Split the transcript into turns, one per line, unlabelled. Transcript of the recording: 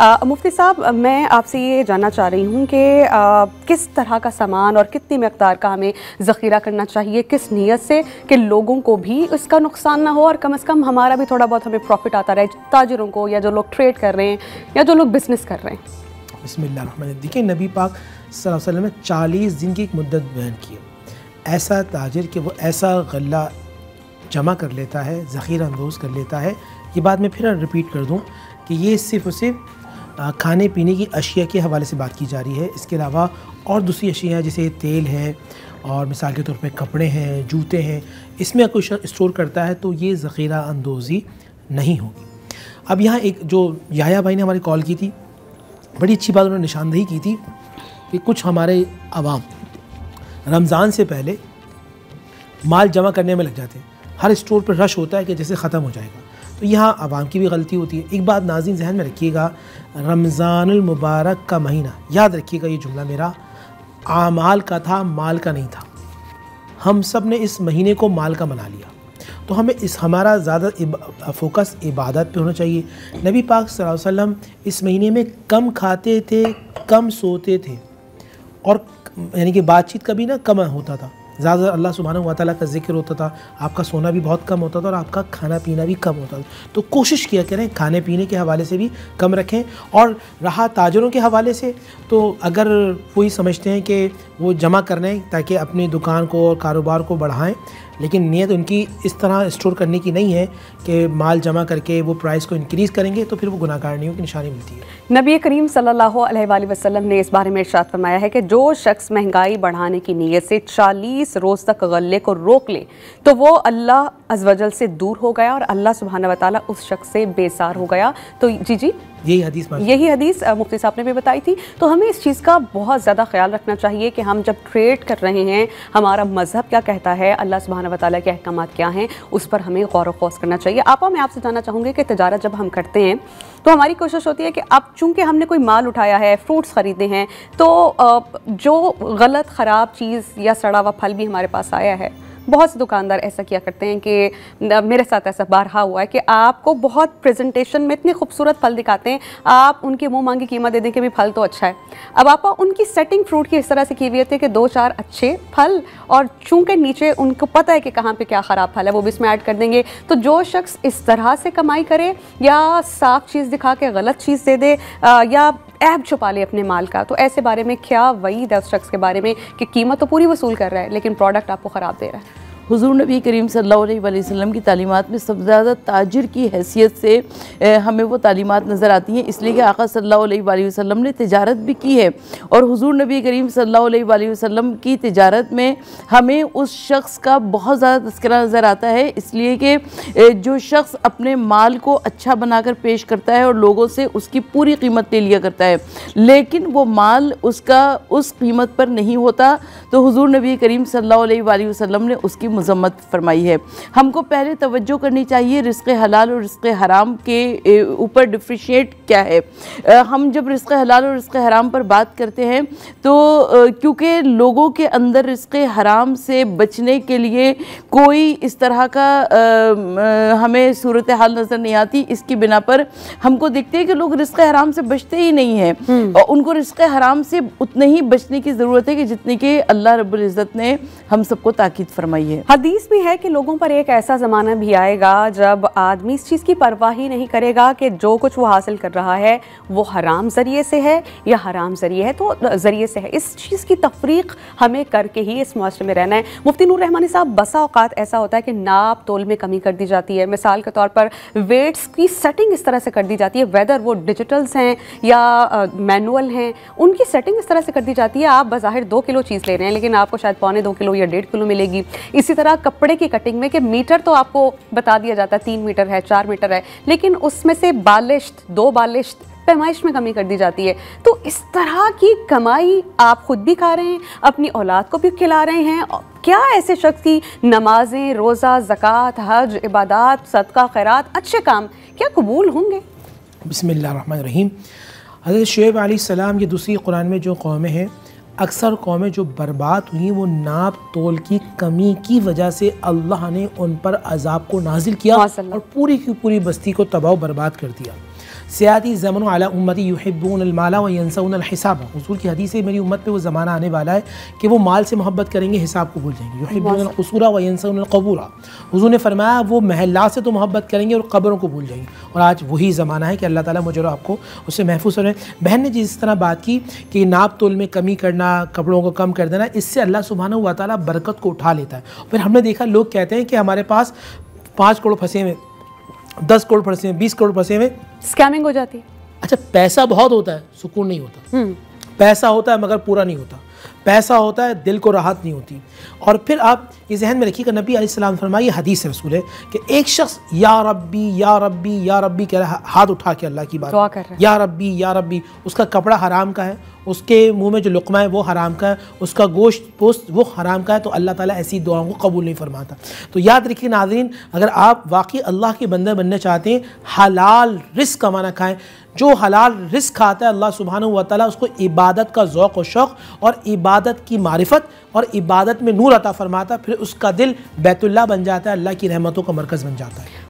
मुफ्ती साहब, मैं आपसे ये जानना चाह रही हूँ कि किस तरह का सामान और कितनी मकदार का हमें ज़ख़ीरा करना चाहिए, किस नीयत से कि लोगों को भी इसका नुकसान ना हो और कम से कम हमारा भी थोड़ा बहुत हमें प्रॉफिट आता रहे, ताजिरों को या जो लोग ट्रेड कर रहे हैं या जो लोग बिज़नेस कर रहे हैं।
बिस्मिल्लाह। देखिए, नबी पाक सल्लल्लाहु अलैहि वसल्लम ने 40 दिन की एक मुद्दत बयान की। ऐसा ताजिर कि वो ऐसा गल्ला जमा कर लेता है, ज़ख़ीरा अंदोज़ कर लेता है। ये बात मैं फिर रिपीट कर दूँ कि ये सिर्फ़ और सिर्फ खाने पीने की अशिया के हवाले से बात की जा रही है। इसके अलावा और दूसरी अशिया जैसे तेल है और मिसाल के तौर पे कपड़े हैं, जूते हैं, इसमें कुछ स्टोर करता है तो ये ज़ख़ीरा अंदोज़ी नहीं होगी। अब यहाँ एक जो याया भाई ने हमारी कॉल की थी, बड़ी अच्छी बात उन्होंने निशानदेही की थी कि कुछ हमारे अवाम रमज़ान से पहले माल जमा करने में लग जाते हैं। हर स्टोर पर रश होता है कि जैसे ख़त्म हो जाएगा, तो यहाँ अवाम की भी गलती होती है। एक बात नाज़रीन ज़हन में रखिएगा, रमज़ानुल मुबारक का महीना, याद रखिएगा ये जुमला मेरा, आमाल का था, माल का नहीं था। हम सब ने इस महीने को माल का मना लिया, तो हमें हमारा ज़्यादा फोकस इबादत पे होना चाहिए। नबी पाक सल्लल्लाहु अलैहि वसल्लम इस महीने में कम खाते थे, कम सोते थे और यानी कि बातचीत कभी ना कम होता था, ज़्यादा अल्लाह सुब्हानहू व तआला का ज़िक्र होता था, आपका सोना भी बहुत कम होता था और आपका खाना पीना भी कम होता था। तो कोशिश किया करें खाने पीने के हवाले से भी कम रखें। और रहा ताजरों के हवाले से, तो अगर कोई समझते हैं कि वो जमा करने ताकि अपनी दुकान को और कारोबार को बढ़ाएं, लेकिन नीयत उनकी इस तरह स्टोर करने की नहीं है कि माल जमा करके वो प्राइस को इंक्रीज़ करेंगे, तो फिर वो गुनाहगारियों की निशानी मिलती है।
नबी करीम सल्लल्लाहु अलैहि वसल्लम ने इस बारे में इरशाद फरमाया है कि जो शख्स महंगाई बढ़ाने की नीयत से 40 रोज़ तक गल्ले को रोक ले तो वो अल्लाह अज़्वजल से दूर हो गया और अल्लाह सुब्हानहू व तआला उस शख्स से बेसार हो गया। तो जी यही हदीस मुफ्ती साहब ने भी बताई थी। तो हमें इस चीज़ का बहुत ज़्यादा ख्याल रखना चाहिए कि हम जब ट्रेड कर रहे हैं, हमारा मज़हब क्या कहता है, अल्लाह सुब्हानहू व तआला के अहकामात क्या हैं, उस पर हमें गौर व खौस करना चाहिए। आपा, मैं आपसे जानना चाहूँगी कि तिजारत जब हम करते हैं तो हमारी कोशिश होती है कि अब चूँकि हमने कोई माल उठाया है, फ्रूट्स ख़रीदे हैं, तो जो गलत ख़राब चीज़ या सड़ा हुआ फल भी हमारे पास आया है, बहुत से दुकानदार ऐसा किया करते हैं कि मेरे साथ ऐसा बारहा हुआ है कि आपको बहुत प्रेजेंटेशन में इतने खूबसूरत फल दिखाते हैं, आप उनकी मुंह मांगी कीमत दे दें कि भी फल तो अच्छा है। अब आप उनकी सेटिंग फ्रूट की इस तरह से की हुई होती है कि 2-4 अच्छे फल और चूँकि नीचे उनको पता है कि कहाँ पे क्या ख़राब फल है, वो भी इसमें ऐड कर देंगे। तो जो शख्स इस तरह से कमाई करे या साफ़ चीज़ दिखा के गलत चीज़ दे दे या ऐब छुपा ले अपने माल का, तो ऐसे बारे में क्या वईद है उस शख्स के बारे में कि कीमत तो पूरी वसूल कर रहा है लेकिन प्रोडक्ट आपको ख़राब दे रहा है।
हुज़ूर नबी करीम सल्लल्लाहु अलैहि वसल्लम की तालीमात में सबसे ज़्यादा ताजिर की हैसियत से हमें वो तालीमात नज़र आती हैं, इसलिए कि आका सल्लल्लाहु अलैहि वसल्लम ने तिजारत भी की है। और हुज़ूर नबी करीम सल्लल्लाहु अलैहि वसल्लम की तिजारत में हमें उस शख्स का बहुत ज़्यादा तज़किरा नज़र आता है, इसलिए कि जो शख्स अपने माल को अच्छा बनाकर पेश करता है और लोगों से उसकी पूरी कीमत ले लिया करता है, लेकिन वो माल उसका उस कीमत पर नहीं होता, तो हुज़ूर नबी करीम सल्लल्लाहु अलैहि वसल्लम ने उसकी मज़म्मत फरमाई है। हमको पहले तवज्जो करनी चाहिए रिज़्क़ हलाल और रिज़्क़ हराम के ऊपर डिफ्रेंशिएट क्या है। हम जब रिज़्क़ हलाल और रिज़्क़ हराम पर बात करते हैं तो क्योंकि लोगों के अंदर रिज़्क़ हराम से बचने के लिए कोई इस तरह का हमें सूरत हाल नज़र नहीं आती, इसकी बिना पर हमको देखते हैं कि लोग रिज़्क़ हराम से बचते ही नहीं हैं और उनको रिज़्क़ हराम से उतने ही बचने की ज़रूरत है कि जितनी कि अल्लाह रब्बुल इज़्ज़त ने हम सबको ताकीद फरमाई है।
हदीस भी है कि लोगों पर एक ऐसा ज़माना भी आएगा जब आदमी इस चीज़ की परवाह ही नहीं करेगा कि जो कुछ वो हासिल कर रहा है वो हराम ज़रिए से है या हराम ज़रिए है तो ज़रिए से है। इस चीज़ की तफरीक हमें करके ही इस मुआशरे में रहना है। मुफ्ती नूर रहमानी साहब, बसा औक़ात ऐसा होता है कि नाप तोल में कमी कर दी जाती है। मिसाल के तौर पर वेट्स की सेटिंग इस तरह से कर दी जाती है, वेदर वो डिजिटल्स हैं या मैनुअल हैं, उनकी सेटिंग इस तरह से कर दी जाती है, आप बज़ाहिर 2 किलो चीज़ ले रहे हैं लेकिन आपको शायद 2.25 किलो या 1.5 किलो मिलेगी। इसी तरह कपड़े की कटिंग में कि मीटर तो आपको बता दिया जाता है 3 मीटर है, 4 मीटर है, लेकिन उसमें से बालिश्त 2 बालिश्त पैमाइश में कमी कर दी जाती है। तो इस तरह की कमाई आप खुद भी खा रहे हैं, अपनी औलाद को भी खिला रहे हैं। क्या ऐसे शख्स की नमाजें, रोज़ा, ज़कात, हज, इबादत, सदका, खैरात, अच्छे काम क्या कबूल होंगे?
बिस्मिल्लाहिर्रहमानिर्रहीम। हज़रत शुएब अलैहिस्सलाम, ये दूसरी कुरान में जो कौमें हैं, अक्सर कौमें जो बर्बाद हुई वो नाप तोल की कमी की वजह से अल्लाह ने उन पर अजाब को नाजिल किया और पूरी की पूरी बस्ती को तबाह बर्बाद कर दिया। सियाती ज़मन अला उम्मती युहिब्बूनल माला व यंसौनल हिसाब। हुज़ूर की हदीस है, मेरी उम्मत पे वो ज़माना आने वाला है कि वो माल से मोहब्बत करेंगे, हिसाब को भूल जाएंगे। युहिब्बूनल क़ुसूरा व यंसौनल क़बूरा। हुज़ूर ने फरमाया वो महल्लात से तो मोहब्बत करेंगे और क़ब्रों को भूल जाएंगे। और आज वही ज़माना है कि अल्लाह ताला मुझे और आपको उससे महफूज करें। बहन ने जिस तरह बात की कि नाप तोल में कमी करना, कपड़ों को कम कर देना, इससे अल्लाह सुब्हानहू व तआला बरकत को उठा लेता है। फिर हमने देखा लोग कहते हैं कि हमारे पास 5 करोड़ फंसे हुए, 10 करोड़ फंसे हुए, 20 करोड़ फंसे हुए,
स्कैमिंग हो जाती है।
अच्छा, पैसा बहुत होता है, सुकून नहीं होता। पैसा होता है मगर पूरा नहीं होता। पैसा होता है, दिल को राहत नहीं होती। और फिर आप ये जहन में रखिएगा, नबी अलैहिस्सलाम फरमाइए, हदीस रसूल है कि एक शख्स या रब्बी या रब्बी या रब्बी कह रहा है, हाथ उठा के अल्लाह की बात
दुआ कर रहा है,
या रब्बी या रब्बी, उसका कपड़ा हराम का है, उसके मुंह में जो लुक़मा है वो हराम का है, उसका गोश्त पोस्ट वो हराम का है, तो अल्लाह ताला ऐसी दुआओं को कबूल नहीं फरमाता। तो याद रखिए नाज़रीन, अगर आप वाकई अल्लाह के बंदे बनने चाहते हैं, हलाल रिस्क कमाना खाएँ। जो हलाल रिस्क खाता है अल्लाह सुब्हानहू व तआला उसको इबादत का ज़ौक़ और शौक़ और इबादत की मारिफत और इबादत में नूर अता फरमाता, फिर उसका दिल बैतुल्लाह बन जाता है, अल्लाह की रहमतों का मरकज़ बन जाता है।